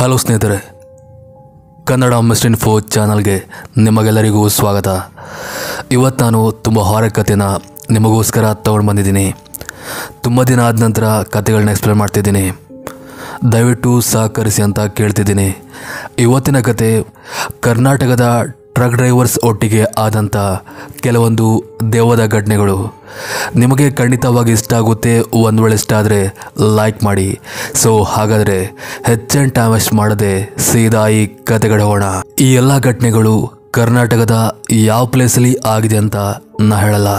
Hello ಸ್ನೇಹಿತರೆ, Kannada mister info ಚಾನಲ್ಗೆ ನಿಮಗೆಲ್ಲರಿಗೂ ಸ್ವಾಗತ. ಇವತ್ತು ನಾನು ತುಂಬ ಹಾರರ್ ಕಥೆನ ನಿಮಗೋಸ್ಕರ ತೊಗೊಂಡು ಬಂದಿದ್ದೀನಿ. ತುಂಬ ದಿನ ಆದ ನಂತರ ಕಥೆಗಳನ್ನ ಎಕ್ಸ್ಪ್ಲೇನ್ ಮಾಡ್ತಿದ್ದೀನಿ. ದಯವಿಟ್ಟು ಸಹಕರಿಸಿ ಅಂತ ಕೇಳ್ತಿದ್ದೀನಿ. ಇವತ್ತಿನ ಕತೆ ಕರ್ನಾಟಕದ ಟ್ರಕ್ ಡ್ರೈವರ್ಸ್ ಒಟ್ಟಿಗೆ ಆದಂಥ ಕೆಲವೊಂದು ದೆವ್ವದ ಘಟನೆಗಳು. ನಿಮಗೆ ಖಂಡಿತವಾಗಿ ಇಷ್ಟ ಆಗುತ್ತೆ. ಒಂದು ವೇಳೆ ಇಷ್ಟ ಆದರೆ ಲೈಕ್ ಮಾಡಿ. ಸೊ ಹಾಗಾದರೆ ಹೆಚ್ಚಿನ ಟೈಮ್ ವೇಸ್ಟ್ ಮಾಡದೆ ಸೀದಾ ಈ ಕತೆಗಳ ಹೋಗೋಣ. ಈ ಎಲ್ಲ ಘಟನೆಗಳು ಕರ್ನಾಟಕದ ಯಾವ ಪ್ಲೇಸಲ್ಲಿ ಆಗಿದೆ ಅಂತ ನಾ ಹೇಳಲ್ಲ,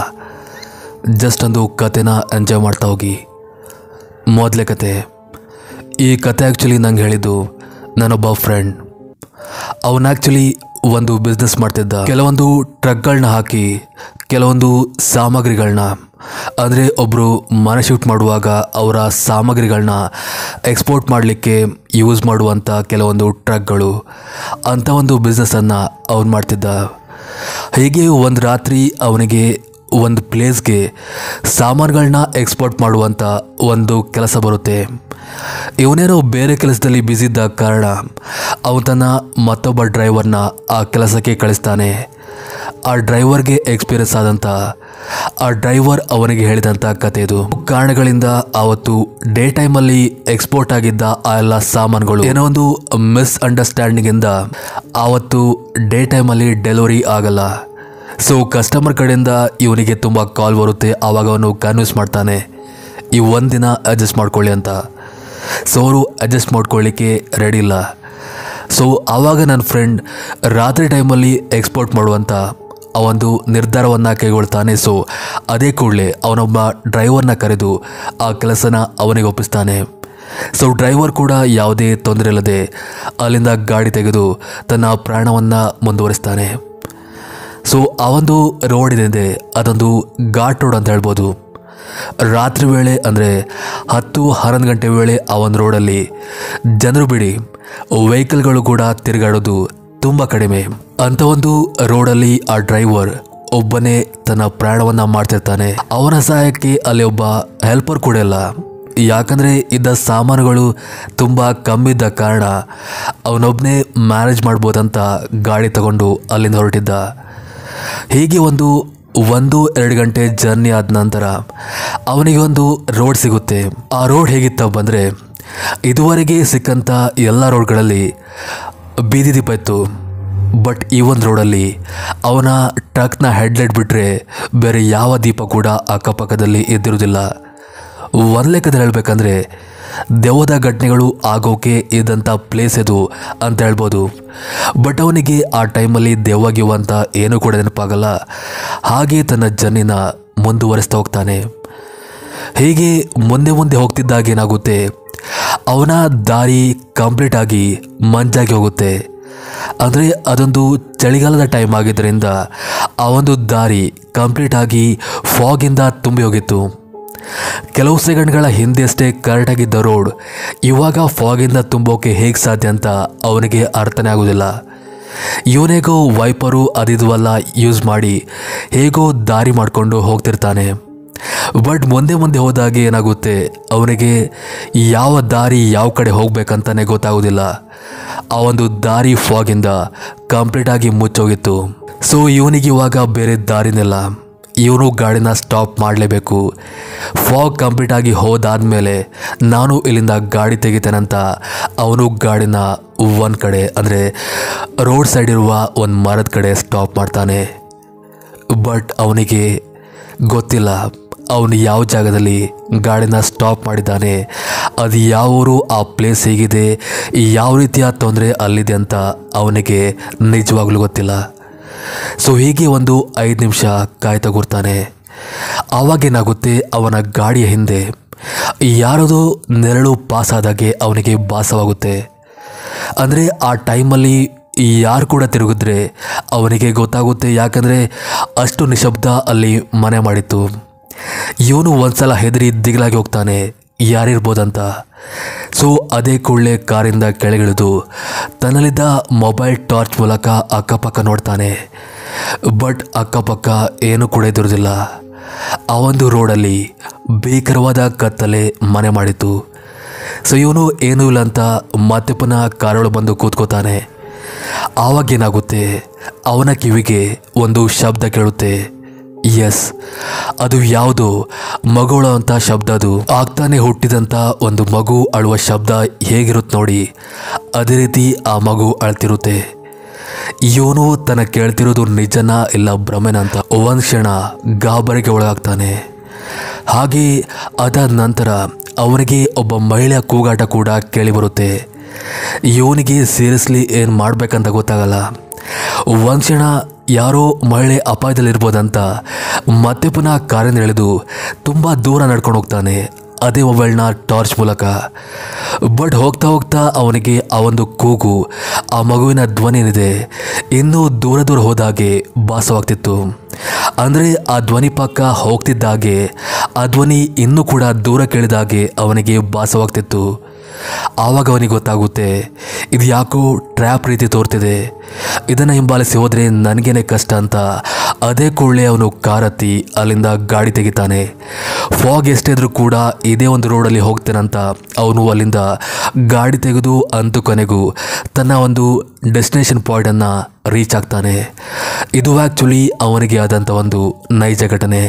ಜಸ್ಟ್ ಒಂದು ಕತೆನ ಎಂಜಾಯ್ ಮಾಡ್ತಾ ಹೋಗಿ. ಮೊದಲೇ ಕತೆ. ಈ ಕತೆ ಆ್ಯಕ್ಚುಲಿ ನಂಗೆ ಹೇಳಿದ್ದು ನನ್ನೊಬ್ಬ ಫ್ರೆಂಡ್. ಅವನು ಆ್ಯಕ್ಚುಲಿ ಒಂದು ಬಿಸ್ನೆಸ್ ಮಾಡ್ತಿದ್ದ. ಕೆಲವೊಂದು ಟ್ರಕ್ಗಳನ್ನ ಹಾಕಿ ಕೆಲವೊಂದು ಸಾಮಗ್ರಿಗಳನ್ನ, ಅಂದರೆ ಒಬ್ಬರು ಮನೆ ಶಿಫ್ಟ್ ಮಾಡುವಾಗ ಅವರ ಸಾಮಗ್ರಿಗಳನ್ನ ಎಕ್ಸ್ಪೋರ್ಟ್ ಮಾಡಲಿಕ್ಕೆ ಯೂಸ್ ಮಾಡುವಂಥ ಕೆಲವೊಂದು ಟ್ರಕ್ಗಳು, ಅಂಥ ಒಂದು ಬಿಸ್ನೆಸ್ಸನ್ನು ಅವನು ಮಾಡ್ತಿದ್ದ. ಹೀಗೆ ಒಂದು ರಾತ್ರಿ ಅವನಿಗೆ ಒಂದು ಪ್ಲೇಸ್ಗೆ ಸಾಮಾನುಗಳನ್ನ ಎಕ್ಸ್ಪೋರ್ಟ್ ಮಾಡುವಂಥ ಒಂದು ಕೆಲಸ ಬರುತ್ತೆ. ಇವನೇನೋ ಬೇರೆ ಕೆಲಸದಲ್ಲಿ ಬ್ಯುಸಿ ಇದ್ದ ಕಾರಣ ಅವನು ತನ್ನ ಮತ್ತೊಬ್ಬ ಡ್ರೈವರ್ನ ಆ ಕೆಲಸಕ್ಕೆ ಕಳಿಸ್ತಾನೆ. ಆ ಡ್ರೈವರ್ಗೆ ಎಕ್ಸ್ಪೀರಿಯನ್ಸ್ ಆದಂಥ ಆ ಡ್ರೈವರ್ ಅವನಿಗೆ ಹೇಳಿದಂಥ ಕತೆ ಇದು. ಕಾರಣಗಳಿಂದ ಆವತ್ತು ಡೇ ಟೈಮಲ್ಲಿ ಎಕ್ಸ್ಪೋರ್ಟ್ ಆಗಿದ್ದ ಆ ಎಲ್ಲ ಸಾಮಾನುಗಳು ಏನೋ ಒಂದು ಮಿಸ್ಅಂಡರ್ಸ್ಟ್ಯಾಂಡಿಂಗಿಂದ ಆವತ್ತು ಡೇ ಟೈಮಲ್ಲಿ ಡೆಲಿವರಿ ಆಗಲ್ಲ. ಸೊ ಕಸ್ಟಮರ್ ಕಡೆಯಿಂದ ಇವನಿಗೆ ತುಂಬ ಕಾಲ್ ಬರುತ್ತೆ. ಆವಾಗ ಅವನು ಕನ್ವಿನ್ಸ್ ಮಾಡ್ತಾನೆ ಈ ಒಂದಿನ ಅಡ್ಜಸ್ಟ್ ಮಾಡ್ಕೊಳ್ಳಿ ಅಂತ. ಸೊ ಅವರು ಅಡ್ಜಸ್ಟ್ ಮಾಡ್ಕೊಳ್ಳಿಕ್ಕೆ ರೆಡಿ ಇಲ್ಲ. ಸೊ ಆವಾಗ ನನ್ನ ಫ್ರೆಂಡ್ ರಾತ್ರಿ ಟೈಮಲ್ಲಿ ಎಕ್ಸ್ಪೋರ್ಟ್ ಮಾಡುವಂಥ ಆ ಒಂದು ನಿರ್ಧಾರವನ್ನು ಕೈಗೊಳ್ತಾನೆ. ಸೊ ಅದೇ ಕೂಡಲೇ ಅವನೊಬ್ಬ ಡ್ರೈವರ್ನ ಕರೆದು ಆ ಕೆಲಸನ ಅವನಿಗೆ ಒಪ್ಪಿಸ್ತಾನೆ. ಸೊ ಡ್ರೈವರ್ ಕೂಡ ಯಾವುದೇ ತೊಂದರೆ ಇಲ್ಲದೆ ಅಲ್ಲಿಂದ ಗಾಡಿ ತೆಗೆದು ತನ್ನ ಪ್ರಯಾಣವನ್ನು ಮುಂದುವರಿಸ್ತಾನೆ. ಸೊ ಆ ಒಂದು ರೋಡ್ ಇದೆ, ಅದೊಂದು ಘಾಟ್ ರೋಡ್ ಅಂತ ಹೇಳ್ಬೋದು. ರಾತ್ರಿ ವೇಳೆ ಅಂದರೆ 10-11 ಗಂಟೆ ವೇಳೆ ಆ ಒಂದು ರೋಡಲ್ಲಿ ಜನರು ಬಿಡಿ ವೆಹಿಕಲ್ಗಳು ಕೂಡ ತಿರುಗಾಡೋದು ತುಂಬ ಕಡಿಮೆ. ಅಂಥ ಒಂದು ರೋಡಲ್ಲಿ ಆ ಡ್ರೈವರ್ ಒಬ್ಬನೇ ತನ್ನ ಪ್ರಯಾಣವನ್ನು ಮಾಡ್ತಿರ್ತಾನೆ. ಅವನ ಸಹಾಯಕ್ಕೆ ಅಲ್ಲಿ ಒಬ್ಬ ಹೆಲ್ಪರ್ ಕೂಡ ಇಲ್ಲ. ಯಾಕಂದರೆ ಇದ್ದ ಸಾಮಾನುಗಳು ತುಂಬ ಕಮ್ಮಿ ಇದ್ದ ಕಾರಣ ಅವನೊಬ್ಬನೇ ಮ್ಯಾನೇಜ್ ಮಾಡ್ಬೋದಂತ ಗಾಡಿ ತಗೊಂಡು ಅಲ್ಲಿಂದ ಹೊರಟಿದ್ದ. ಹೀಗೆ 1-2 ಗಂಟೆ ಜರ್ನಿ ಆದ ನಂತರ ಅವನಿಗೆ ಒಂದು ರೋಡ್ ಸಿಗುತ್ತೆ. ಆ ರೋಡ್ ಹೇಗಿತ್ತ ಬಂದರೆ, ಇದುವರೆಗೆ ಸಿಕ್ಕಂಥ ಎಲ್ಲ ರೋಡ್ಗಳಲ್ಲಿ ಬೀದಿ ದೀಪ ಇತ್ತು. ಬಟ್ ಈ ಒಂದು ರೋಡಲ್ಲಿ ಅವನ ಟ್ರಕ್ನ ಹೆಡ್ಲೈಟ್ ಬಿಟ್ಟರೆ ಬೇರೆ ಯಾವ ದೀಪ ಕೂಡ ಅಕ್ಕಪಕ್ಕದಲ್ಲಿ ಇದ್ದಿರೋದಿಲ್ಲ. ಒಂದು ಲೆಕ್ಕದಲ್ಲಿ ಹೇಳಬೇಕಂದ್ರೆ ದೆವ್ವದ ಘಟನೆಗಳು ಆಗೋಕೆ ಇದ್ದಂಥ ಪ್ಲೇಸ್ ಇದು ಅಂತ ಹೇಳ್ಬೋದು. ಬಟ್ ಅವನಿಗೆ ಆ ಟೈಮಲ್ಲಿ ದೆವ್ವಾಗಿರುವಂಥ ಏನೂ ಕೂಡ ನೆನಪಾಗಲ್ಲ. ಹಾಗೆ ತನ್ನ ಜರ್ನಿನ ಮುಂದುವರಿಸ್ತಾ ಹೋಗ್ತಾನೆ. ಹೀಗೆ ಮುಂದೆ ಹೋಗ್ತಿದ್ದಾಗ ಏನಾಗುತ್ತೆ, ಅವನ ದಾರಿ ಕಂಪ್ಲೀಟಾಗಿ ಮಂಜಾಗಿ ಹೋಗುತ್ತೆ. ಅಂದರೆ ಅದೊಂದು ಚಳಿಗಾಲದ ಟೈಮ್ ಆಗಿದ್ದರಿಂದ ಆ ಒಂದು ದಾರಿ ಕಂಪ್ಲೀಟಾಗಿ ಫಾಗಿಂದ ತುಂಬಿ ಹೋಗಿತ್ತು. ಕೆಲವು ಸೆಕೆಂಡ್ಗಳ ಹಿಂದೆ ಅಷ್ಟೇ ಕರೆಕ್ಟಾಗಿದ್ದ ರೋಡ್ ಇವಾಗ ಫಾಗಿಂದ ತುಂಬೋಕೆ ಹೇಗೆ ಸಾಧ್ಯ ಅಂತ ಅವನಿಗೆ ಅರ್ಥನೇ ಆಗೋದಿಲ್ಲ. ಇವನೇಗೋ ವೈಪರು ಅದಿದ್ವಲ್ಲ ಯೂಸ್ ಮಾಡಿ ಹೇಗೋ ದಾರಿ ಮಾಡಿಕೊಂಡು ಹೋಗ್ತಿರ್ತಾನೆ. ಬಟ್ ಮುಂದೆ ಹೋದಾಗ ಏನಾಗುತ್ತೆ, ಅವನಿಗೆ ಯಾವ ದಾರಿ ಯಾವ ಕಡೆ ಹೋಗ್ಬೇಕಂತಾನೆ ಗೊತ್ತಾಗೋದಿಲ್ಲ. ಆ ಒಂದು ದಾರಿ ಫಾಗಿಂದ ಕಂಪ್ಲೀಟಾಗಿ ಮುಚ್ಚೋಗಿತ್ತು. ಸೊ ಇವನಿಗೆ ಇವಾಗ ಬೇರೆ ದಾರಿನಿಲ್ಲ. ಇವನು ಗಾಡಿನ ಸ್ಟಾಪ್ ಮಾಡಲೇಬೇಕು. ಫಾಗ್ ಕಂಪ್ಲೀಟಾಗಿ ಹೋದಾದ್ಮೇಲೆ ನಾನು ಇಲ್ಲಿಂದ ಗಾಡಿ ತೆಗಿತೇನಂತ ಅವನು ಗಾಡಿನ ಒಂದು ಕಡೆ, ಅಂದರೆ ರೋಡ್ ಸೈಡ್ ಇರುವ ಒಂದು ಮರದ ಕಡೆ ಸ್ಟಾಪ್ ಮಾಡ್ತಾನೆ. ಬಟ್ ಅವನಿಗೆ ಗೊತ್ತಿಲ್ಲ ಅವನು ಯಾವ ಜಾಗದಲ್ಲಿ ಗಾಡಿನ ಸ್ಟಾಪ್ ಮಾಡಿದ್ದಾನೆ, ಅದು ಯಾವ ಊರು, ಆ ಪ್ಲೇಸ್ ಹೇಗಿದೆ, ಯಾವ ರೀತಿಯ ತೊಂದರೆ ಅಲ್ಲಿದೆ ಅಂತ ಅವನಿಗೆ ನಿಜವಾಗ್ಲೂ ಗೊತ್ತಿಲ್ಲ. ಸೊ ಹೀಗೆ 5 ನಿಮಿಷ ಕಾಯ್ತಾ ಕೂರ್ತಾನೆ. ಆವಾಗೇನಾಗುತ್ತೆ, ಅವನ ಗಾಡಿಯ ಹಿಂದೆ ಯಾರದೋ ನೆರಳು ಪಾಸಾದಾಗೆ ಅವನಿಗೆ ಭಾಸವಾಗುತ್ತೆ. ಅಂದರೆ ಆ ಟೈಮಲ್ಲಿ ಯಾರು ಕೂಡ ತಿರುಗಿದ್ರೆ ಅವನಿಗೆ ಗೊತ್ತಾಗುತ್ತೆ. ಯಾಕಂದರೆ ಅಷ್ಟು ನಿಶಬ್ದ ಅಲ್ಲಿ ಮನೆ ಮಾಡಿತ್ತು. ಇವನು ಒಂದ್ಸಲ ಹೆದರಿ ದಿಗಿಲಾಗಿ ಹೋಗ್ತಾನೆ, ಯಾರಿರ್ಬೋದಂತ. ಸೊ ಅದೇ ಕೂಡಲೇ ಕಾರಿಂದ ಕೆಳಗಿಳಿದು ತನ್ನಲ್ಲಿದ್ದ ಮೊಬೈಲ್ ಟಾರ್ಚ್ ಮೂಲಕ ಅಕ್ಕಪಕ್ಕ ನೋಡ್ತಾನೆ. ಬಟ್ ಅಕ್ಕಪಕ್ಕ ಏನೂ ಕೂಡ ಇದಿರೋದಿಲ್ಲ. ಆ ಒಂದು ರೋಡಲ್ಲಿ ಭೀಕರವಾದ ಕತ್ತಲೆ ಮನೆ ಮಾಡಿತು. ಸೊ ಇವನು ಏನೂ ಇಲ್ಲ ಅಂತ ಮತ್ತೆ ಪುನಃ ಕಾರೊಳಗೆ ಬಂದು ಕೂತ್ಕೋತಾನೆ. ಆವಾಗೇನಾಗುತ್ತೆ, ಅವನ ಕಿವಿಗೆ ಒಂದು ಶಬ್ದ ಕೇಳುತ್ತೆ. ಎಸ್, ಅದು ಯಾವುದೋ ಮಗುಳ ಅಂತ ಶಬ್ದ. ಅದು ಆಗ್ತಾನೆ ಹುಟ್ಟಿದಂಥ ಒಂದು ಮಗು ಅಳುವ ಶಬ್ದ ಹೇಗಿರುತ್ತೆ ನೋಡಿ, ಅದೇ ರೀತಿ ಆ ಮಗು ಅಳ್ತಿರುತ್ತೆ. ಇವನು ತನ್ನ ಕೇಳ್ತಿರೋದು ನಿಜನಾ ಇಲ್ಲ ಭ್ರಮೆನ ಅಂತ ಒಂದು ಕ್ಷಣ ಗಾಬರಿಗೆ ಒಳಗಾಗ್ತಾನೆ. ಹಾಗೆ ಅದಾದ ನಂತರ ಅವನಿಗೆ ಒಬ್ಬ ಮಹಿಳೆಯ ಕೂಗಾಟ ಕೂಡ ಕೇಳಿ ಬರುತ್ತೆ. ಇವನಿಗೆ ಸೀರಿಯಸ್ಲಿ ಏನು ಮಾಡಬೇಕಂತ ಗೊತ್ತಾಗಲ್ಲ. ಒಂದು ಕ್ಷಣ ಯಾರೋ ಮಹಿಳೆ ಅಪಾಯದಲ್ಲಿರ್ಬೋದಂತ ಮತ್ತೆ ಪುನಃ ಕಾರಿಂದ ಇಳಿದು ತುಂಬ ದೂರ ನಡ್ಕೊಂಡು ಹೋಗ್ತಾನೆ, ಅದೇ ಮೊಬೈಲ್ನ ಟಾರ್ಚ್ ಮೂಲಕ. ಬಟ್ ಹೋಗ್ತಾ ಹೋಗ್ತಾ ಅವನಿಗೆ ಆ ಒಂದು ಕೂಗು, ಆ ಮಗುವಿನ ಧ್ವನಿ ಏನಿದೆ ಇನ್ನೂ ದೂರ ದೂರ ಹೋದಾಗೆ ಭಾಸವಾಗ್ತಿತ್ತು. ಅಂದರೆ ಆ ಧ್ವನಿ ಪಕ್ಕ ಹೋಗ್ತಿದ್ದಾಗೆ ಆ ಧ್ವನಿ ಇನ್ನೂ ಕೂಡ ದೂರ ಕೇಳಿದಾಗೆ ಅವನಿಗೆ ಭಾಸವಾಗ್ತಿತ್ತು. ಆವಾಗ ಅವನಿಗೆ ಗೊತ್ತಾಗುತ್ತೆ, ಇದು ಯಾಕೋ ಟ್ರ್ಯಾಪ್ ರೀತಿ ತೋರ್ತಿದೆ, ಇದನ್ನು ಹಿಂಬಾಲಿಸಿ ಹೋದರೆ ನನಗೇನೆ ಕಷ್ಟ ಅಂತ. ಅದೇ ಕೂಡಲೇ ಅವನು ಕಾರತ್ತಿ ಅಲ್ಲಿಂದ ಗಾಡಿ ತೆಗಿತಾನೆ. ಫಾಗ್ ಎಷ್ಟಿದ್ರೂ ಕೂಡ ಇದೇ ಒಂದು ರೋಡಲ್ಲಿ ಹೋಗ್ತೇನಂತ ಅವನು ಅಲ್ಲಿಂದ ಗಾಡಿ ತೆಗೆದು ಅಂತೂ ಕೊನೆಗೂ ತನ್ನ ಒಂದು ಡೆಸ್ಟಿನೇಷನ್ ಪಾಯಿಂಟನ್ನು ರೀಚ್ ಆಗ್ತಾನೆ. ಇದು ಆ್ಯಕ್ಚುಲಿ ಅವನಿಗೆ ಆದಂಥ ಒಂದು ನೈಜ ಘಟನೆ.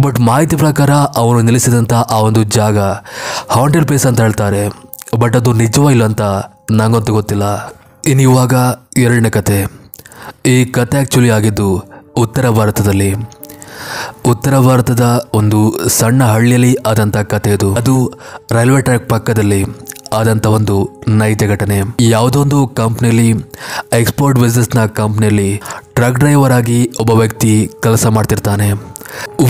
ಬಟ್ ಮಾಹಿತಿ ಪ್ರಕಾರ ಅವನು ನಿಲ್ಲಿಸಿದಂಥ ಆ ಒಂದು ಜಾಗ ಹಾಂಟೆಡ್ ಪ್ಲೇಸ್ ಅಂತ ಹೇಳ್ತಾರೆ. ಬಟ್ ಅದು ನಿಜವೋ ಇಲ್ಲ ಅಂತ ನನಗಂತೂ ಗೊತ್ತಿಲ್ಲ. ಇನ್ನು ಇವಾಗ ಎರಡನೇ ಕತೆ. ಈ ಕತೆ ಆ್ಯಕ್ಚುಲಿ ಆಗಿದ್ದು ಉತ್ತರ ಭಾರತದಲ್ಲಿ. ಉತ್ತರ ಭಾರತದ ಒಂದು ಸಣ್ಣ ಹಳ್ಳಿಯಲ್ಲಿ ಆದಂಥ ಕತೆ ಇದು. ಅದು ರೈಲ್ವೆ ಟ್ರ್ಯಾಕ್ ಪಕ್ಕದಲ್ಲಿ ಆದಂಥ ಒಂದು ನೈಜ ಘಟನೆ. ಯಾವುದೋ ಒಂದು ಕಂಪ್ನಿಯಲ್ಲಿ, ಎಕ್ಸ್ಪೋರ್ಟ್ ಬಿಸ್ನೆಸ್ನ ಕಂಪ್ನಿಯಲ್ಲಿ ಟ್ರಕ್ ಡ್ರೈವರ್ ಆಗಿ ಒಬ್ಬ ವ್ಯಕ್ತಿ ಕೆಲಸ ಮಾಡ್ತಿರ್ತಾನೆ.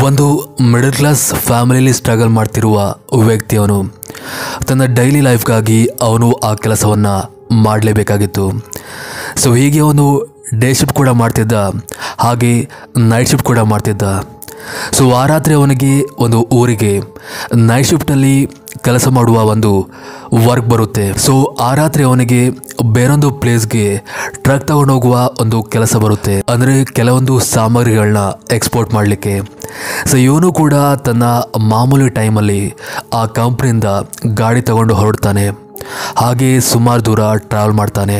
ಒಂದು ಮಿಡಲ್ ಕ್ಲಾಸ್ ಫ್ಯಾಮಿಲಿಯಲ್ಲಿ ಸ್ಟ್ರಗಲ್ ಮಾಡ್ತಿರುವ ವ್ಯಕ್ತಿ ಅವನು. ತನ್ನ ಡೈಲಿ ಲೈಫ್ಗಾಗಿ ಅವನು ಆ ಕೆಲಸವನ್ನು ಮಾಡಲೇಬೇಕಾಗಿತ್ತು. ಸೊ ಹೀಗೆ ಅವನು ಡೇ ಶಿಫ್ಟ್ ಕೂಡ ಮಾಡ್ತಿದ್ದ, ಹಾಗೆ ನೈಟ್ ಶಿಫ್ಟ್ ಕೂಡ ಮಾಡ್ತಿದ್ದ. ಸೊ ಆ ರಾತ್ರಿ ಅವನಿಗೆ ಒಂದು ಊರಿಗೆ ನೈಟ್ ಶಿಫ್ಟಲ್ಲಿ ಕೆಲಸ ಮಾಡುವ ಒಂದು ವರ್ಕ್ ಬರುತ್ತೆ. ಸೊ ಆ ರಾತ್ರಿ ಅವನಿಗೆ ಬೇರೊಂದು ಪ್ಲೇಸ್ಗೆ ಟ್ರಕ್ ತಗೊಂಡು ಹೋಗುವ ಒಂದು ಕೆಲಸ ಬರುತ್ತೆ. ಅಂದರೆ ಕೆಲವೊಂದು ಸಾಮಗ್ರಿಗಳನ್ನ ಎಕ್ಸ್ಪೋರ್ಟ್ ಮಾಡಲಿಕ್ಕೆ. ಸೊ ಇವನು ಕೂಡ ತನ್ನ ಮಾಮೂಲಿ ಟೈಮಲ್ಲಿ ಆ ಕಂಪ್ನಿಯಿಂದ ಗಾಡಿ ತಗೊಂಡು ಹೊರಡ್ತಾನೆ. ಹಾಗೆ ಸುಮಾರು ದೂರ ಟ್ರಾವೆಲ್ ಮಾಡ್ತಾನೆ.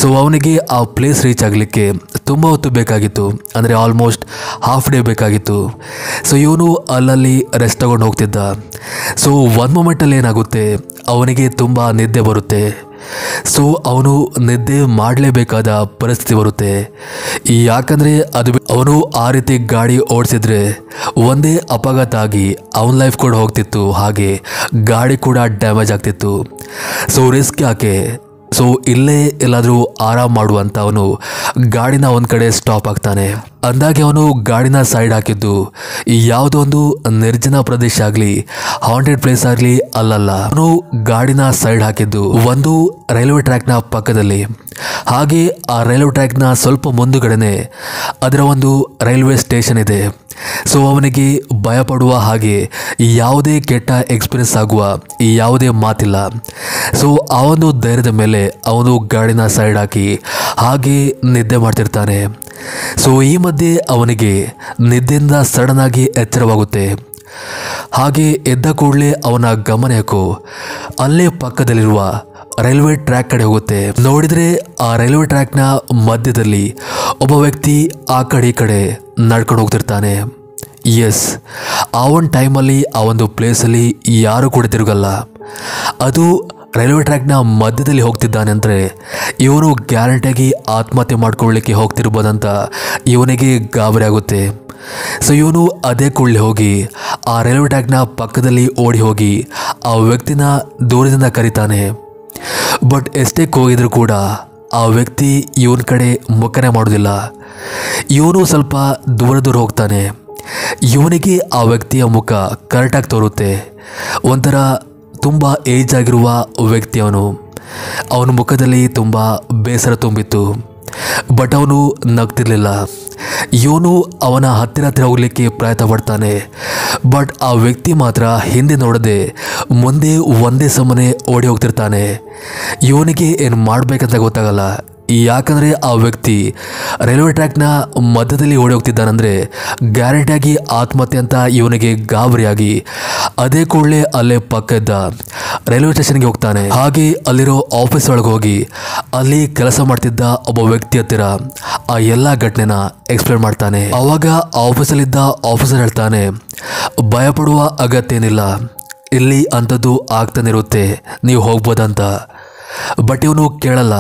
ಸೊ ಅವನಿಗೆ ಆ ಪ್ಲೇಸ್ ರೀಚ್ ಆಗಲಿಕ್ಕೆ ತುಂಬ ಹೊತ್ತು ಬೇಕಾಗಿತ್ತು, ಅಂದರೆ ಆಲ್ಮೋಸ್ಟ್ ಹಾಫ್ ಡೇ ಬೇಕಾಗಿತ್ತು. ಸೊ ಇವನು ಅಲ್ಲಲ್ಲಿ ರೆಸ್ಟ್ ತಗೊಂಡು ಹೋಗ್ತಿದ್ದ. ಸೊ ಒಂದು ಮೊಮೆಂಟಲ್ಲಿ ಏನಾಗುತ್ತೆ, ಅವನಿಗೆ ತುಂಬ ನಿದ್ದೆ ಬರುತ್ತೆ. ಸೊ ಅವನು ನಿದ್ದೆ ಮಾಡಲೇಬೇಕಾದ ಪರಿಸ್ಥಿತಿ ಬರುತ್ತೆ. ಯಾಕಂದರೆ ಅವನು ಆ ರೀತಿ ಗಾಡಿ ಓಡಿಸಿದ್ರೆ ಒಂದೇ ಅಪಘಾತ ಆಗಿ ಅವನ ಲೈಫ್ ಕೂಡ ಹೋಗ್ತಿತ್ತು, ಹಾಗೆ ಗಾಡಿ ಕೂಡ ಡ್ಯಾಮೇಜ್ ಆಗ್ತಿತ್ತು. ಸೊ ರಿಸ್ಕ್ ಯಾಕೆ, ಸೊ ಇಲ್ಲೇ ಎಲ್ಲಾದರೂ ಆರಾಮ್ ಮಾಡುವಂತ ಅವನು ಗಾಡಿನ ಒಂದು ಕಡೆ ಸ್ಟಾಪ್ ಆಗ್ತಾನೆ. ಅಂದಾಗೆ ಅವನು ಗಾಡಿನ ಸೈಡ್ ಹಾಕಿದ್ದು ಯಾವುದೋ ಒಂದು ನಿರ್ಜನ ಪ್ರದೇಶ ಆಗಲಿ, ಹಾಂಟೆಡ್ ಪ್ಲೇಸ್ ಆಗಲಿ ಅಲ್ಲಲ್ಲ. ಅವನು ಗಾಡಿನ ಸೈಡ್ ಹಾಕಿದ್ದು ಒಂದು ರೈಲ್ವೆ ಟ್ರ್ಯಾಕ್ನ ಪಕ್ಕದಲ್ಲಿ. ಹಾಗೆ ಆ ರೈಲ್ವೆ ಟ್ರ್ಯಾಕ್ನ ಸ್ವಲ್ಪ ಮುಂದುಗಡೆನೆ ಅದರ ಒಂದು ರೈಲ್ವೆ ಸ್ಟೇಷನ್ ಇದೆ. ಸೊ ಅವನಿಗೆ ಭಯಪಡುವ ಹಾಗೆ ಯಾವುದೇ ಕೆಟ್ಟ ಎಕ್ಸ್ಪೀರಿಯನ್ಸ್ ಆಗುವ ಯಾವುದೇ ಮಾತಿಲ್ಲ. ಸೊ ಆ ಒಂದು ಧೈರ್ಯದ ಮೇಲೆ ಅವನು ಗಾಡಿನ ಸೈಡ್ ಹಾಕಿ ಹಾಗೆ ನಿದ್ದೆ ಮಾಡ್ತಿರ್ತಾನೆ. ಸೊ ಈ ಮಧ್ಯೆ ಅವನಿಗೆ ನಿದ್ದೆಯಿಂದ ಸಡನ್ ಆಗಿ ಎಚ್ಚರವಾಗುತ್ತೆ. ಹಾಗೆ ಎದ್ದ ಕೂಡಲೇ ಅವನ ಗಮನಕ್ಕೂ ಅಲ್ಲೇ ಪಕ್ಕದಲ್ಲಿರುವ ರೈಲ್ವೆ ಟ್ರ್ಯಾಕ್ ಕಡೆ ಹೋಗುತ್ತೆ. ನೋಡಿದರೆ ಆ ರೈಲ್ವೆ ಟ್ರ್ಯಾಕ್ನ ಮಧ್ಯದಲ್ಲಿ ಒಬ್ಬ ವ್ಯಕ್ತಿ ಆ ಕಡೆ ಈ ಕಡೆ ನಡ್ಕೊಂಡು ಹೋಗ್ತಿರ್ತಾನೆ. ಎಸ್, ಆ ಒಂದು ಟೈಮಲ್ಲಿ ಆ ಒಂದು ಪ್ಲೇಸಲ್ಲಿ ಯಾರೂ ಕೂಡ ತಿರುಗಲ್ಲ. ಅದು ರೈಲ್ವೆ ಟ್ರ್ಯಾಕ್ನ ಮಧ್ಯದಲ್ಲಿ ಹೋಗ್ತಿದ್ದಾನೆ ಅಂದರೆ ಇವನು ಗ್ಯಾರಂಟಿಯಾಗಿ ಆತ್ಮಹತ್ಯೆ ಮಾಡ್ಕೊಳ್ಳಿಕ್ಕೆ ಹೋಗ್ತಿರ್ಬೋದಂತ ಇವನಿಗೆ ಗಾಬರಿ ಆಗುತ್ತೆ. ಸೊ ಇವನು ಅದೇ ಕೂಡಲೇ ಹೋಗಿ ಆ ರೈಲ್ವೆ ಟ್ರ್ಯಾಕ್ನ ಪಕ್ಕದಲ್ಲಿ ಓಡಿ ಹೋಗಿ ಆ ವ್ಯಕ್ತಿನ ದೂರದಿಂದ ಕರೀತಾನೆ. ಬಟ್ ಎಷ್ಟೇ ಕೂಗಿದ್ರೂ ಕೂಡ ಆ ವ್ಯಕ್ತಿ ಇವನ ಕಡೆ ಮುಖನೇ ಮಾಡೋದಿಲ್ಲ. ಇವನು ಸ್ವಲ್ಪ ದೂರ ದೂರ ಹೋಗ್ತಾನೆ. ಇವನಿಗೆ ಆ ವ್ಯಕ್ತಿಯ ಮುಖ ಕರೆಕ್ಟಾಗಿ ತೋರುತ್ತೆ. ಒಂಥರ ತುಂಬ ಏಜ್ ಆಗಿರುವ ವ್ಯಕ್ತಿ ಅವನು. ಅವನ ಮುಖದಲ್ಲಿ ತುಂಬ ಬೇಸರ ತುಂಬಿತ್ತು. ಬಟ್ ಅವನು ನಗ್ತಿರ್ಲಿಲ್ಲ. ಇವನು ಅವನ ಹತ್ತಿರ ಹೋಗಲಿಕ್ಕೆ ಪ್ರಯತ್ನ ಪಡ್ತಾನೆ. ಬಟ್ ಆ ವ್ಯಕ್ತಿ ಮಾತ್ರ ಹಿಂದೆ ನೋಡದೆ ಮುಂದೆ ಒಂದೇ ಸಮನೆ ಓಡಿ ಹೋಗ್ತಿರ್ತಾನೆ. ಇವನಿಗೆ ಏನು ಮಾಡಬೇಕಂತ ಗೊತ್ತಾಗಲ್ಲ. ಯಾಕಂದರೆ ಆ ವ್ಯಕ್ತಿ ರೈಲ್ವೆ ಟ್ರ್ಯಾಕ್ನ ಮಧ್ಯದಲ್ಲಿ ಓಡಿ ಹೋಗ್ತಿದ್ದಾನಂದರೆ ಗ್ಯಾರಂಟಿಯಾಗಿ ಆತ್ಮಹತ್ಯೆ ಅಂತ ಇವನಿಗೆ ಗಾಬರಿಯಾಗಿ ಅದೇ ಕೂಡಲೇ ಅಲ್ಲೇ ಪಕ್ಕದ ರೈಲ್ವೆ ಸ್ಟೇಷನ್ಗೆ ಹೋಗ್ತಾನೆ. ಹಾಗೆ ಅಲ್ಲಿರೋ ಆಫೀಸ್ ಒಳಗೆ ಹೋಗಿ ಅಲ್ಲಿ ಕೆಲಸ ಮಾಡ್ತಿದ್ದ ಒಬ್ಬ ವ್ಯಕ್ತಿ ಹತ್ತಿರ ಆ ಎಲ್ಲ ಘಟನೆನ ಎಕ್ಸ್ಪ್ಲೇನ್ ಮಾಡ್ತಾನೆ. ಆವಾಗ ಆಫೀಸಲ್ಲಿದ್ದ ಆಫೀಸರ್ ಹೇಳ್ತಾನೆ, ಭಯಪಡುವ ಅಗತ್ಯ ಏನಿಲ್ಲ, ಇಲ್ಲಿ ಅಂಥದ್ದು ಆಗ್ತಾನೆ ಇರುತ್ತೆ, ನೀವು ಹೋಗ್ಬೋದಂತ. ಬಟ್ ಇವನು ಕೇಳಲ್ಲ.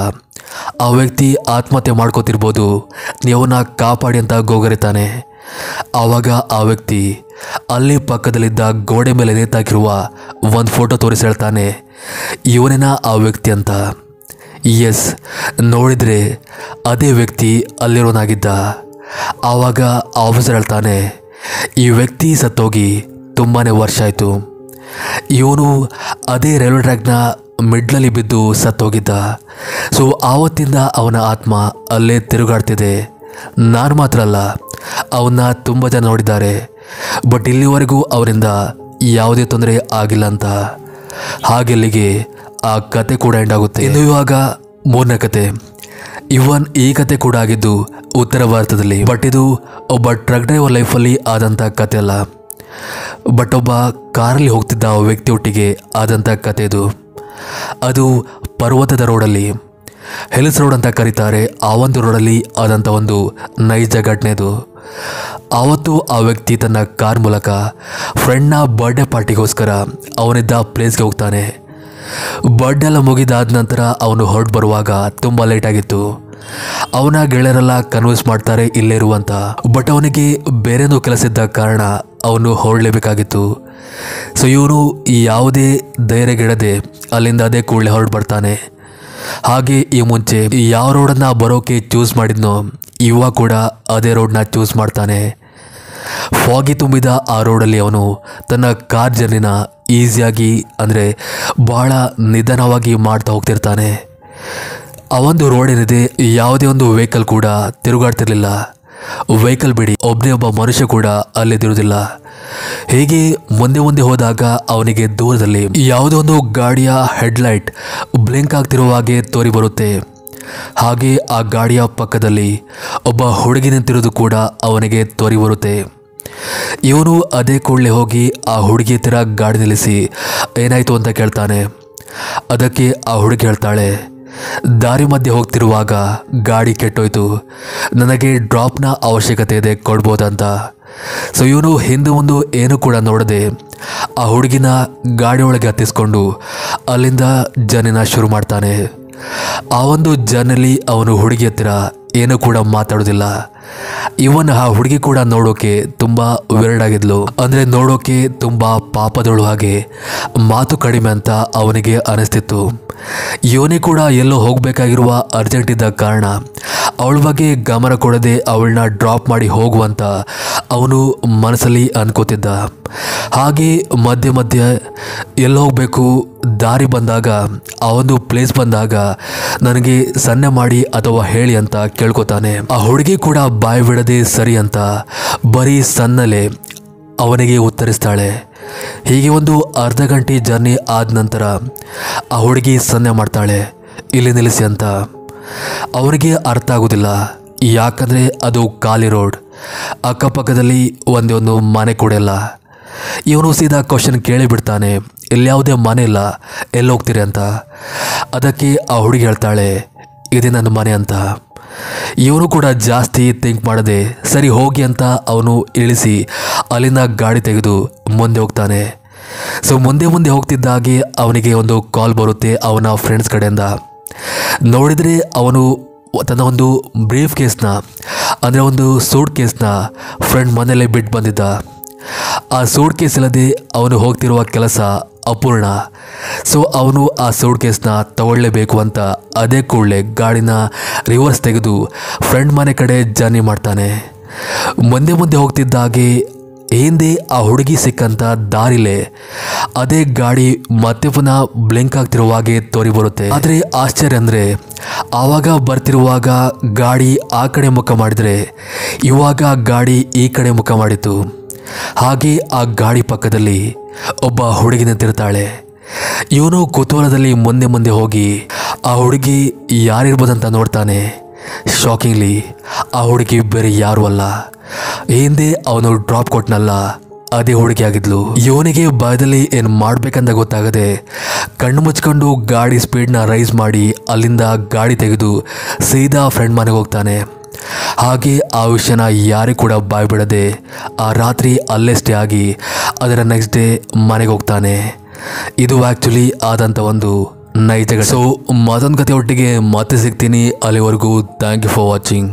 ಆ ವ್ಯಕ್ತಿ ಆತ್ಮಹತ್ಯೆ ಮಾಡ್ಕೋತಿರ್ಬೋದು, ನೀವನ್ನ ಕಾಪಾಡಿ ಅಂತ ಗೋಗರಿತಾನೆ. ಆವಾಗ ಆ ವ್ಯಕ್ತಿ ಅಲ್ಲಿ ಪಕ್ಕದಲ್ಲಿದ್ದ ಗೋಡೆ ಮೇಲೆ ನೇತಾಕಿರುವ ಒಂದು ಫೋಟೋ ತೋರಿಸಿ ಹೇಳ್ತಾನೆ, ಇವನೇನಾ ಆ ವ್ಯಕ್ತಿ ಅಂತ. ಎಸ್, ನೋಡಿದರೆ ಅದೇ ವ್ಯಕ್ತಿ ಅಲ್ಲಿರೋನಾಗಿದ್ದ. ಆವಾಗ ಆಫೀಸರ್ ಹೇಳ್ತಾನೆ, ಈ ವ್ಯಕ್ತಿ ಸತ್ತೋಗಿ ತುಂಬಾ ವರ್ಷ ಆಯಿತು. ಇವನು ಅದೇ ರೈಲ್ವೆ ಟ್ರ್ಯಾಕ್ನ ಮಿಡ್ಲಲ್ಲಿ ಬಿದ್ದು ಸತ್ತೋಗಿದ್ದ. ಸೊ ಆವತ್ತಿಂದ ಅವನ ಆತ್ಮ ಅಲ್ಲೇ ತಿರುಗಾಡ್ತಿದೆ. ನಾನು ಮಾತ್ರ ಅಲ್ಲ, ಅವನ್ನ ತುಂಬ ಜನ ನೋಡಿದ್ದಾರೆ. ಬಟ್ ಇಲ್ಲಿವರೆಗೂ ಅವರಿಂದ ಯಾವುದೇ ತೊಂದರೆ ಆಗಿಲ್ಲ ಅಂತ. ಹಾಗೆಲ್ಲಿಗೆ ಆ ಕತೆ ಕೂಡ ಎಂಡ್ ಆಗುತ್ತೆ. ಇನ್ನು ಇವಾಗ ಮೂರನೇ ಕತೆ. ಇವನ್ ಈ ಕತೆ ಕೂಡ ಆಗಿದ್ದು ಉತ್ತರ ಭಾರತದಲ್ಲಿ. ಬಟ್ ಇದು ಒಬ್ಬ ಟ್ರಕ್ ಡ್ರೈವರ್ ಲೈಫಲ್ಲಿ ಆದಂಥ ಕತೆ ಅಲ್ಲ, ಬಟ್ ಒಬ್ಬ ಕಾರಲ್ಲಿ ಹೋಗ್ತಿದ್ದ ವ್ಯಕ್ತಿ ಒಟ್ಟಿಗೆ ಆದಂಥ ಕತೆ ಇದು. ಅದು ಪರ್ವತದ ರೋಡಲ್ಲಿ, ಹಿಲ್ಸ್ ರೋಡ್ ಅಂತ ಕರೀತಾರೆ, ಆ ಒಂದು ರೋಡಲ್ಲಿ ಆದಂಥ ಒಂದು ನೈಜ ಘಟನೆ ಇದು. ಆವತ್ತು ಆ ವ್ಯಕ್ತಿ ತನ್ನ ಕಾರ್ ಮೂಲಕ ಫ್ರೆಂಡ್ನ ಬರ್ಡೇ ಪಾರ್ಟಿಗೋಸ್ಕರ ಅವನಿದ್ದ ಪ್ಲೇಸ್ಗೆ ಹೋಗ್ತಾನೆ. ಬರ್ಡೇ ಎಲ್ಲ ಮುಗಿದಾದ ನಂತರ ಅವನು ಹೊರಟು ಬರುವಾಗ ತುಂಬ ಲೇಟಾಗಿತ್ತು. ಅವನ ಗೆಳೆಯರೆಲ್ಲ ಕನ್ವಿನ್ಸ್ ಮಾಡ್ತಾರೆ ಇಲ್ಲೇ ಇರುವಂತ. ಬಟ್ ಅವನಿಗೆ ಬೇರೆನೂ ಕೆಲಸ ಇದ್ದ ಕಾರಣ ಅವನು ಹೊರಡಲೇಬೇಕಾಗಿತ್ತು. ಸೊ ಇವನು ಯಾವುದೇ ಧೈರ್ಯಗೆಡದೆ ಅಲ್ಲಿಂದ ಅದೇ ಕೂಡಲೇ ಹೊರಟು ಬರ್ತಾನೆ. ಹಾಗೆ ಈ ಮುಂಚೆ ಯಾವ ರೋಡನ್ನು ಬರೋಕೆ ಚೂಸ್ ಮಾಡಿದ್ನೋ ಇವಾಗ ಕೂಡ ಅದೇ ರೋಡನ್ನ ಚೂಸ್ ಮಾಡ್ತಾನೆ. ಫಾಗಿ ತುಂಬಿದ ಆ ರೋಡಲ್ಲಿ ಅವನು ತನ್ನ ಕಾರ್ ಜರ್ನಿನ ಈಸಿಯಾಗಿ ಅಂದರೆ ಬಹಳ ನಿಧಾನವಾಗಿ ಮಾಡ್ತಾ ಹೋಗ್ತಿರ್ತಾನೆ. ಆ ಒಂದು ರೋಡ್ ಏನಿದೆ, ಯಾವುದೇ ಒಂದು ವೆಹಿಕಲ್ ಕೂಡ ತಿರುಗಾಡ್ತಿರ್ಲಿಲ್ಲ. ವೆಹಿಕಲ್ ಬಿಡಿ, ಒಬ್ಬನೇ ಒಬ್ಬ ಮನುಷ್ಯ ಕೂಡ ಅಲ್ಲಿದ್ದಿರೋದಿಲ್ಲ. ಹೀಗೆ ಮುಂದೆ ಮುಂದೆ ಹೋದಾಗ ಅವನಿಗೆ ದೂರದಲ್ಲಿ ಯಾವುದೋ ಒಂದು ಗಾಡಿಯ ಹೆಡ್ಲೈಟ್ ಬ್ಲಿಂಕ್ ಆಗ್ತಿರುವ ಹಾಗೆ ತೋರಿ ಬರುತ್ತೆ. ಹಾಗೆ ಆ ಗಾಡಿಯ ಪಕ್ಕದಲ್ಲಿ ಒಬ್ಬ ಹುಡುಗಿ ನಿಂತಿರೋದು ಕೂಡ ಅವನಿಗೆ ತೋರಿ ಬರುತ್ತೆ. ಇವನು ಅದೇ ಕೂಡಲೇ ಹೋಗಿ ಆ ಹುಡುಗಿ ಹತ್ತಿರ ಗಾಡಿ ನಿಲ್ಲಿಸಿ ಏನಾಯಿತು ಅಂತ ಕೇಳ್ತಾನೆ. ಅದಕ್ಕೆ ಆ ಹುಡುಗಿ ಹೇಳ್ತಾಳೆ, ದಾರಿ ಮಧ್ಯೆ ಹೋಗ್ತಿರುವಾಗ ಗಾಡಿ ಕೆಟ್ಟೋಯ್ತು, ನನಗೆ ಡ್ರಾಪ್ನ ಅವಶ್ಯಕತೆ ಇದೆ, ಕೊಡ್ಬೋದಂತ. ಸೊ ಇವನು ಹಿಂದೆ ಮುಂದೆ ಏನು ಕೂಡ ನೋಡದೆ ಆ ಹುಡುಗಿನ ಗಾಡಿ ಒಳಗೆ ಹತ್ತಿಸ್ಕೊಂಡು ಅಲ್ಲಿಂದ ಜರ್ನಿನ ಶುರು ಮಾಡ್ತಾನೆ. ಆ ಒಂದು ಜರ್ನಿಲಿ ಅವನು ಹುಡುಗಿ ಹತ್ತಿರ ಏನೂ ಕೂಡ ಮಾತಾಡೋದಿಲ್ಲ. ಇವನ್ ಆ ಹುಡುಗಿ ಕೂಡ ನೋಡೋಕೆ ತುಂಬ ವೆರಡ್ ಆಗಿದ್ಲು, ಅಂದರೆ ನೋಡೋಕೆ ತುಂಬ ಪಾಪದಳು ಹಾಗೆ, ಮಾತು ಕಡಿಮೆ ಅಂತ ಅವನಿಗೆ ಅನಿಸ್ತಿತ್ತು. ಇವನೇ ಕೂಡ ಎಲ್ಲೋ ಹೋಗಬೇಕಾಗಿರುವ ಅರ್ಜೆಂಟ್ ಇದ್ದ ಕಾರಣ ಅವಳ ಬಗ್ಗೆ ಗಮನ ಕೊಡದೆ ಅವಳನ್ನ ಡ್ರಾಪ್ ಮಾಡಿ ಹೋಗುವಂತ ಅವನು ಮನಸ್ಸಲ್ಲಿ ಅನ್ಕೋತಿದ್ದ. ಹಾಗೆ ಮಧ್ಯೆ ಮಧ್ಯೆ ಎಲ್ಲಿ ಹೋಗಬೇಕು ದಾರಿ ಬಂದಾಗ, ಆ ಒಂದು ಪ್ಲೇಸ್ ಬಂದಾಗ ನನಗೆ ಸನ್ನೆ ಮಾಡಿ ಅಥವಾ ಹೇಳಿ ಅಂತ ಕೇಳ್ಕೊತಾನೆ. ಆ ಹುಡುಗಿ ಕೂಡ ಬಾಯಿ ಬಿಡದೆ ಸರಿ ಅಂತ ಬರೀ ಸನ್ನಲೆ ಅವನಿಗೆ ಉತ್ತರಿಸ್ತಾಳೆ. ಹೀಗೆ ಒಂದು ಅರ್ಧ ಗಂಟೆ ಜರ್ನಿ ಆದ ನಂತರ ಆ ಹುಡುಗಿ ಸನ್ನೆ ಮಾಡ್ತಾಳೆ, ಇಲ್ಲಿ ನಿಲ್ಲಿಸಿ ಅಂತ. ಅವನಿಗೆ ಅರ್ಥ ಆಗೋದಿಲ್ಲ, ಯಾಕಂದರೆ ಅದು ಖಾಲಿ ರೋಡ್, ಅಕ್ಕಪಕ್ಕದಲ್ಲಿ ಒಂದೇ ಒಂದು ಮನೆ ಕೂಡ ಇಲ್ಲ. ಇವನು ಸೀದಾ ಕ್ವಶನ್ ಕೇಳಿಬಿಡ್ತಾನೆ, ಇಲ್ಲಿ ಯಾವುದೇ ಮನೆ ಇಲ್ಲ, ಎಲ್ಲಿ ಹೋಗ್ತೀರಿ ಅಂತ. ಅದಕ್ಕೆ ಆ ಹುಡುಗಿ ಹೇಳ್ತಾಳೆ, ಇದೇ ನನ್ನ ಮನೆ ಅಂತ. ಇವನು ಕೂಡ ಜಾಸ್ತಿ ಥಿಂಕ್ ಮಾಡದೆ ಸರಿ ಹೋಗಿ ಅಂತ ಅವನು ಇಳಿಸಿ ಅಲ್ಲಿಂದ ಗಾಡಿ ತೆಗೆದು ಮುಂದೆ ಹೋಗ್ತಾನೆ. ಸೊ ಮುಂದೆ ಮುಂದೆ ಹೋಗ್ತಿದ್ದಾಗೆ ಅವನಿಗೆ ಒಂದು ಕಾಲ್ ಬರುತ್ತೆ ಅವನ ಫ್ರೆಂಡ್ಸ್ ಕಡೆಯಿಂದ. ನೋಡಿದರೆ ಅವನು ತನ್ನ ಒಂದು ಬ್ರೀಫ್ ಕೇಸ್ನ, ಅಂದರೆ ಒಂದು ಸೂಟ್ ಕೇಸ್ನ ಫ್ರೆಂಡ್ ಮನೆಯಲ್ಲೇ ಬಿಟ್ಟು ಬಂದಿದ್ದ. ಆ ಸೂಟ್ ಕೇಸ್ ಇಲ್ಲದೆ ಅವನು ಹೋಗ್ತಿರುವ ಕೆಲಸ ಅಪೂರ್ಣ. ಸೊ ಅವನು ಆ ಸೂಟ್ ಕೇಸ್ನ ತಗೊಳ್ಳೇಬೇಕು ಅಂತ ಅದೇ ಕೂಡಲೇ ಗಾಡಿನ ರಿವರ್ಸ್ ತೆಗೆದು ಫ್ರೆಂಡ್ ಮನೆ ಕಡೆ ಜರ್ನಿ ಮಾಡ್ತಾನೆ. ಮುಂದೆ ಮುಂದೆ ಹೋಗ್ತಿದ್ದಾಗೆ ಹಿಂದೆ ಆ ಹುಡುಗಿ ಸಿಕ್ಕಂಥ ದಾರಿಲೇ ಅದೇ ಗಾಡಿ ಮತ್ತೆ ಪುನಃ ಬ್ಲಿಂಕ್ ಆಗ್ತಿರುವ ಹಾಗೆ ತೋರಿ ಬರುತ್ತೆ. ಆದರೆ ಆಶ್ಚರ್ಯ ಅಂದರೆ ಆವಾಗ ಬರ್ತಿರುವಾಗ ಗಾಡಿ ಆ ಕಡೆ ಮುಖ ಮಾಡಿದರೆ ಇವಾಗ ಗಾಡಿ ಈ ಕಡೆ ಮುಖ ಮಾಡಿತು. ಹಾಗೆ ಆ ಗಾಡಿ ಪಕ್ಕದಲ್ಲಿ ಒಬ್ಬ ಹುಡುಗಿ ನಿಂತಿರ್ತಾಳೆ. ಇವನು ಕುತೂಹಲದಲ್ಲಿ ಮುಂದೆ ಮುಂದೆ ಹೋಗಿ ಆ ಹುಡುಗಿ ಯಾರಿರ್ಬೋದಂತ ನೋಡ್ತಾನೆ. ಶಾಕಿಂಗ್ಲಿ ಆ ಹುಡುಗಿ ಬೇರೆ ಯಾರು ಅಲ್ಲ, ಹಿಂದೆ ಅವನು ಡ್ರಾಪ್ ಕೊಟ್ನಲ್ಲ ಅದೇ ಹುಡುಗಿ ಆಗಿದ್ಲು. ಇವನಿಗೆ ಭಯದಲ್ಲಿ ಏನು ಮಾಡ್ಬೇಕಂತ ಗೊತ್ತಾಗದೆ ಕಣ್ಣು ಮುಚ್ಕೊಂಡು ಗಾಡಿ ಸ್ಪೀಡ್ನ ರೈಸ್ ಮಾಡಿ ಅಲ್ಲಿಂದ ಗಾಡಿ ತೆಗೆದು ಸೀದಾ ಫ್ರೆಂಡ್ ಮನೆಗೆ ಹೋಗ್ತಾನೆ. ಹಾಗೆ ಆ ವಿಷಯನ ಯಾರಿಗೂ ಕೂಡ ಬಾಯ್ ಬಿಡದೆ ಆ ರಾತ್ರಿ ಅಲ್ಲೇ ಸ್ಟೇ ಆಗಿ ಅದರ ನೆಕ್ಸ್ಟ್ ಡೇ ಮನೆಗೆ ಹೋಗ್ತಾನೆ. ಇದು ಆ್ಯಕ್ಚುಲಿ ಆದಂಥ ಒಂದು ನೈಜ. ಸೊ ಮತ್ತೊಂದು ಕತೆ ಒಟ್ಟಿಗೆ ಮತ್ತೆ ಸಿಗ್ತೀನಿ. ಅಲ್ಲಿವರೆಗೂ ಥ್ಯಾಂಕ್ ಯು ಫಾರ್ ವಾಚಿಂಗ್.